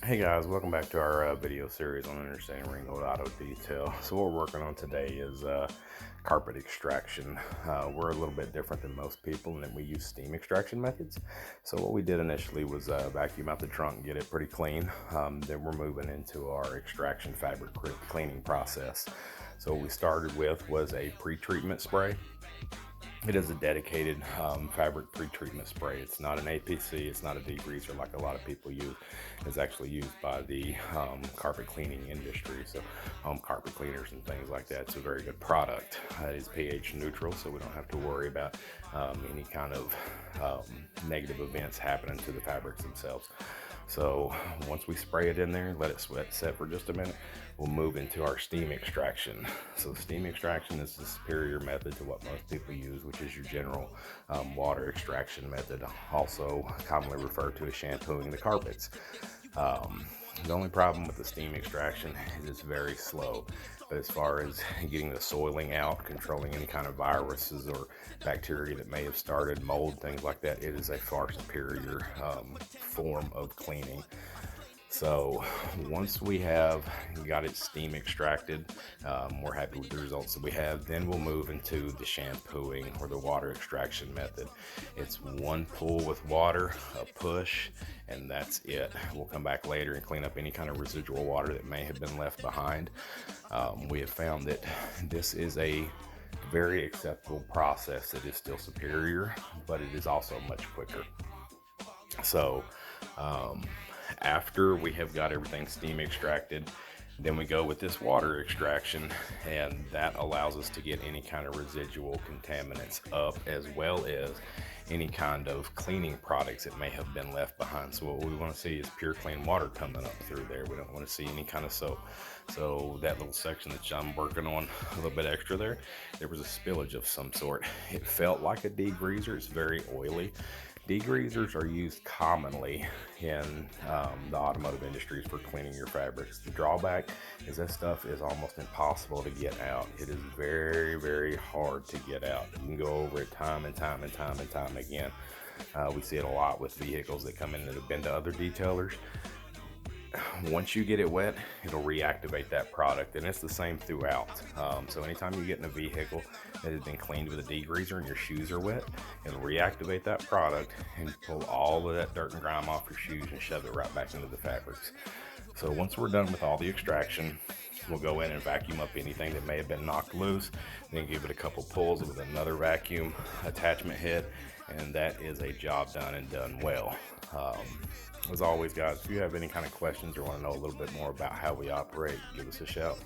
Hey guys, welcome back to our video series on understanding ringold auto detail. So what we're working on today is carpet extraction. We're a little bit different than most people in that we use steam extraction methods. So what we did initially was vacuum out the trunk and get it pretty clean. Then we're moving into our extraction fabric cleaning process. So what we started with was a pre-treatment spray. It is a dedicated fabric pre-treatment spray. It's not an APC, it's not a degreaser like a lot of people use. It's actually used by the carpet cleaning industry, so home carpet cleaners and things like that. It's a very good product. It is pH neutral, so we don't have to worry about any kind of negative events happening to the fabrics themselves. So once we spray it in there, let it set for just a minute, we'll move into our steam extraction. So steam extraction is the superior method to what most people use, which is your general water extraction method, also commonly referred to as shampooing the carpets. The only problem with the steam extraction is it's very slow. But as far as getting the soiling out, controlling any kind of viruses or bacteria that may have started, mold, things like that, it is a far superior form of cleaning. So once we have got it steam extracted, we're happy with the results that we have. Then we'll move into the shampooing or the water extraction method. It's one pull with water, a push, and that's it. We'll come back later and clean up any kind of residual water that may have been left behind. We have found that this is a very acceptable process that is still superior, but it is also much quicker. So after we have got everything steam extracted, then we go with this water extraction, and that allows us to get any kind of residual contaminants up, as well as any kind of cleaning products that may have been left behind. So what we want to see is pure clean water coming up through there. We don't want to see any kind of soap. So that little section that I'm working on a little bit extra there was a spillage of some sort. It felt like a degreaser. It's very oily. Degreasers are used commonly in the automotive industries for cleaning your fabrics. The drawback is that stuff is almost impossible to get out. It is very, very hard to get out. You can go over it time and time and time and time again. We see it a lot with vehicles that come in that have been to other detailers. Once you get it wet, it'll reactivate that product, and it's the same throughout. So anytime you get in a vehicle that has been cleaned with a degreaser and your shoes are wet, it'll reactivate that product and pull all of that dirt and grime off your shoes and shove it right back into the fabrics. So once we're done with all the extraction, we'll go in and vacuum up anything that may have been knocked loose, then give it a couple pulls with another vacuum attachment head, and that is a job done and done well. As always, guys, if you have any kind of questions or want to know a little bit more about how we operate, give us a shout.